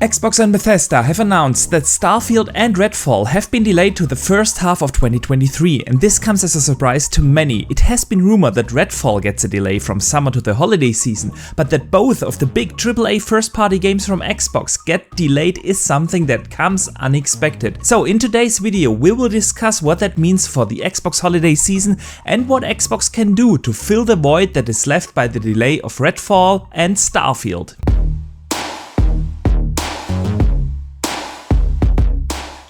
Xbox and Bethesda have announced that Starfield and Redfall have been delayed to the first half of 2023, and this comes as a surprise to many. It has been rumored that Redfall gets a delay from summer to the holiday season, but that both of the big AAA first-party games from Xbox get delayed is something that comes unexpected. So in today's video we will discuss what that means for the Xbox holiday season and what Xbox can do to fill the void that is left by the delay of Redfall and Starfield.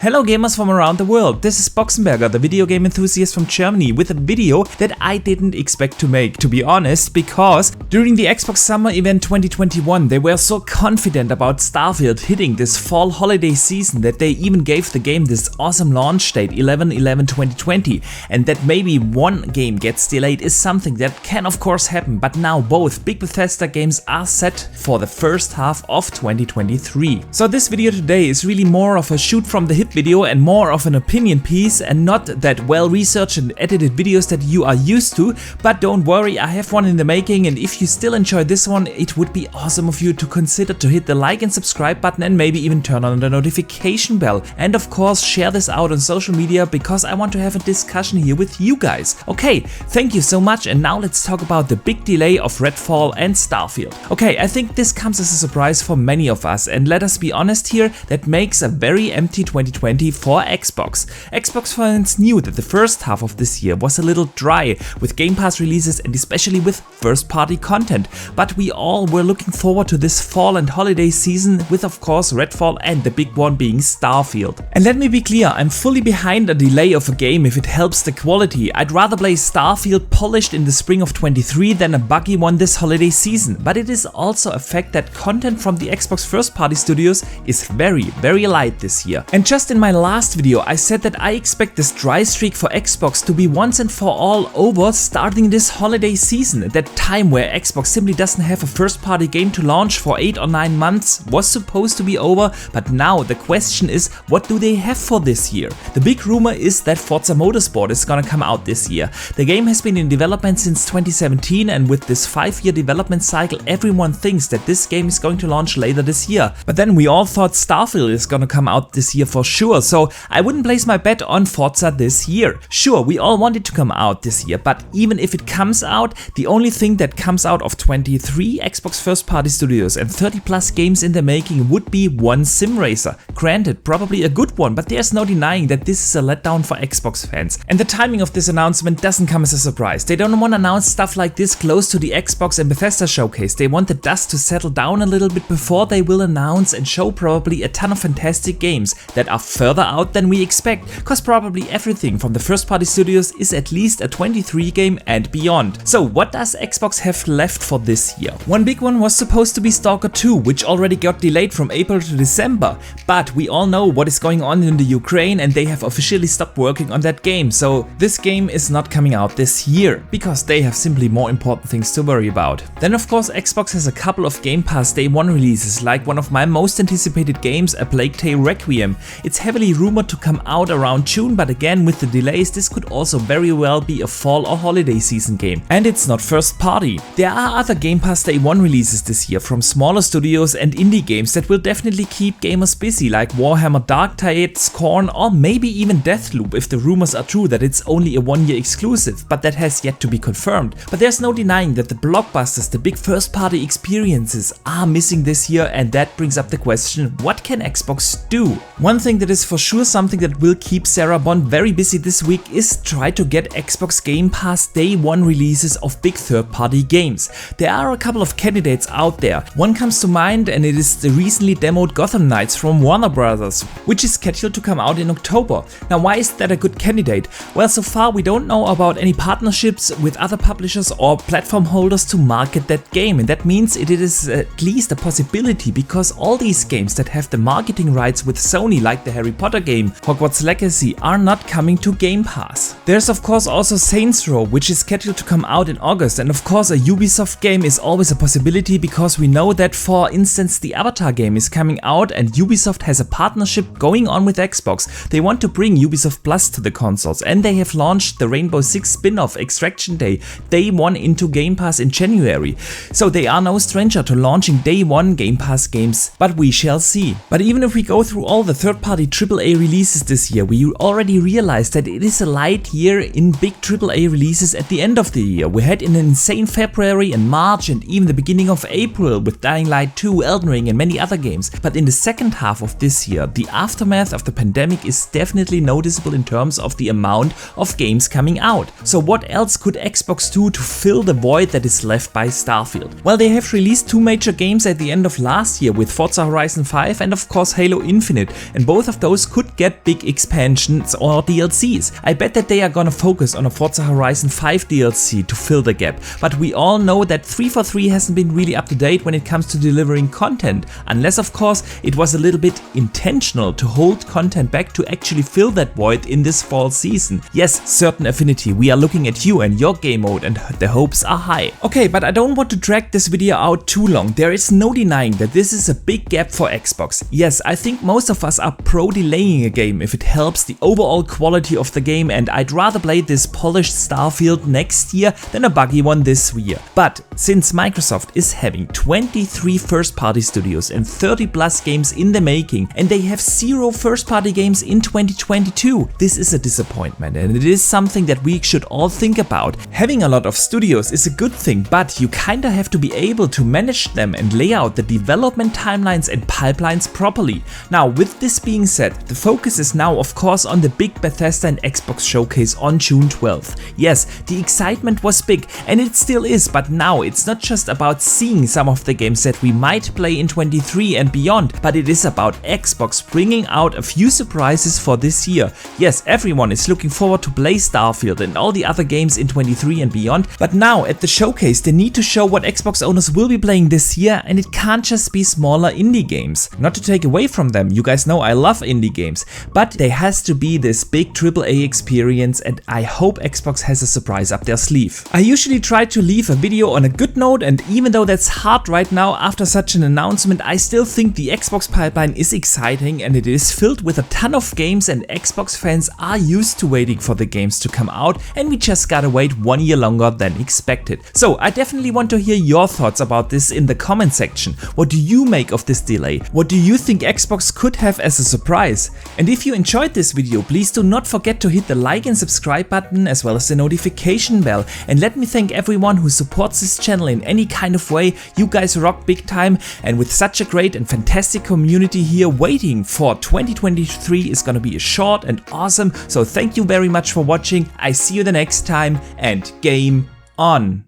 Hello gamers from around the world, this is Boxenberger, the video game enthusiast from Germany, with a video that I didn't expect to make, to be honest, because during the Xbox Summer Event 2021 they were so confident about Starfield hitting this fall holiday season that they even gave the game this awesome launch date 11/11/2020, and that maybe one game gets delayed is something that can of course happen, but now both big Bethesda games are set for the first half of 2023. So this video today is really more of a shoot from the hip video and more of an opinion piece and not that well researched and edited videos that you are used to, but don't worry, I have one in the making, and if you still enjoy this one, it would be awesome of you to consider to hit the like and subscribe button and maybe even turn on the notification bell, and of course share this out on social media because I want to have a discussion here with you guys. Okay, thank you so much, and now let's talk about the big delay of Redfall and Starfield. Okay, I think this comes as a surprise for many of us, and let us be honest here, that makes a very empty 2020 for Xbox. Xbox fans knew that the first half of this year was a little dry with Gamepass releases and especially with first-party content, but we all were looking forward to this fall and holiday season with of course Redfall and the big one being Starfield. And let me be clear, I'm fully behind a delay of a game if it helps the quality. I'd rather play Starfield polished in the spring of 23 than a buggy one this holiday season, but it is also a fact that content from the Xbox first-party studios is very light this year. And just in my last video I said that I expect this dry streak for Xbox to be once and for all over starting this holiday season. That time where Xbox simply doesn't have a first party game to launch for 8 or 9 months was supposed to be over, but now the question is, what do they have for this year? The big rumor is that Forza Motorsport is gonna come out this year. The game has been in development since 2017, and with this 5-year development cycle everyone thinks that this game is going to launch later this year. But then we all thought Starfield is gonna come out this year for sure, so I wouldn't place my bet on Forza this year. Sure, we all want it to come out this year, but even if it comes out, the only thing that comes out of 23 Xbox first party studios and 30 plus games in the making would be one sim racer. Granted, probably a good one, but there's no denying that this is a letdown for Xbox fans. And the timing of this announcement doesn't come as a surprise. They don't want to announce stuff like this close to the Xbox and Bethesda showcase. They want the dust to settle down a little bit before they will announce and show probably a ton of fantastic games that are further out than we expect, cause probably everything from the first party studios is at least a 23 game and beyond. So what does Xbox have left for this year? One big one was supposed to be Stalker 2, which already got delayed from April to December, but we all know what is going on in the Ukraine and they have officially stopped working on that game, so this game is not coming out this year because they have simply more important things to worry about. Then of course Xbox has a couple of Game Pass Day 1 releases, like one of my most anticipated games, A Plague Tale Requiem. It's heavily rumored to come out around June, but again with the delays this could also very well be a fall or holiday season game. And it's not first party. There are other Game Pass Day 1 releases this year from smaller studios and indie games that will definitely keep gamers busy, like Warhammer Dark Tide, Scorn, or maybe even Deathloop if the rumors are true that it's only a 1-year exclusive, but that has yet to be confirmed. But there's no denying that the blockbusters, the big first party experiences are missing this year, and that brings up the question, what can Xbox do? One thing that is for sure something that will keep Sarah Bond very busy this week is try to get Xbox Game Pass Day 1 releases of big third-party games. There are a couple of candidates out there. One comes to mind, and it is the recently demoed Gotham Knights from Warner Brothers, which is scheduled to come out in October. Now why is that a good candidate? Well, so far we don't know about any partnerships with other publishers or platform holders to market that game, and that means it is at least a possibility because all these games that have the marketing rights with Sony, like the Harry Potter game, Hogwarts Legacy, are not coming to Game Pass. There's of course also Saints Row, which is scheduled to come out in August, and of course a Ubisoft game is always a possibility because we know that, for instance, the Avatar game is coming out and Ubisoft has a partnership going on with Xbox. They want to bring Ubisoft Plus to the consoles, and they have launched the Rainbow Six spin-off Extraction Day into Game Pass in January. So they are no stranger to launching day one Game Pass games, but we shall see. But even if we go through all the third-party AAA releases this year, we already realized that it is a light year in big AAA releases at the end of the year. We had an insane February and March and even the beginning of April with Dying Light 2, Elden Ring and many other games. But in the second half of this year, the aftermath of the pandemic is definitely noticeable in terms of the amount of games coming out. So what else could Xbox do to fill the void that is left by Starfield? Well, they have released two major games at the end of last year with Forza Horizon 5 and of course Halo Infinite, and both of those could get big expansions or DLCs. I bet that they are gonna focus on a Forza Horizon 5 DLC to fill the gap, but we all know that 343 hasn't been really up to date when it comes to delivering content, unless of course it was a little bit intentional to hold content back to actually fill that void in this fall season. Yes, Certain Affinity, we are looking at you and your game mode, and the hopes are high. Okay, but I don't want to drag this video out too long. There is no denying that this is a big gap for Xbox. Yes, I think most of us are pro delaying a game if it helps the overall quality of the game, and I'd rather play this polished Starfield next year than a buggy one this year. But since Microsoft is having 23 first-party studios and 30 plus games in the making, and they have 0 first-party games in 2022, this is a disappointment, and it is something that we should all think about. Having a lot of studios is a good thing, but you kinda have to be able to manage them and lay out the development timelines and pipelines properly. Now, with this being said, the focus is now of course on the big Bethesda and Xbox showcase on June 12th. Yes, the excitement was big and it still is, but now it's not just about seeing some of the games that we might play in 23 and beyond, but it is about Xbox bringing out a few surprises for this year. Yes, everyone is looking forward to play Starfield and all the other games in 23 and beyond, but now at the showcase they need to show what Xbox owners will be playing this year, and it can't just be smaller indie games. Not to take away from them, you guys know I love indie games, but there has to be this big AAA experience, and I hope Xbox has a surprise up their sleeve. I usually try to leave a video on a good note, and even though that's hard right now after such an announcement, I still think the Xbox pipeline is exciting and it is filled with a ton of games, and Xbox fans are used to waiting for the games to come out, and we just gotta wait 1 year longer than expected. So I definitely want to hear your thoughts about this in the comment section. What do you make of this delay? What do you think Xbox could have as a surprise? And if you enjoyed this video, please do not forget to hit the like and subscribe button as well as the notification bell. And let me thank everyone who supports this channel in any kind of way. You guys rock big time, and with such a great and fantastic community here, waiting for 2023 is gonna be short and awesome. So thank you very much for watching. I see you the next time, and game on.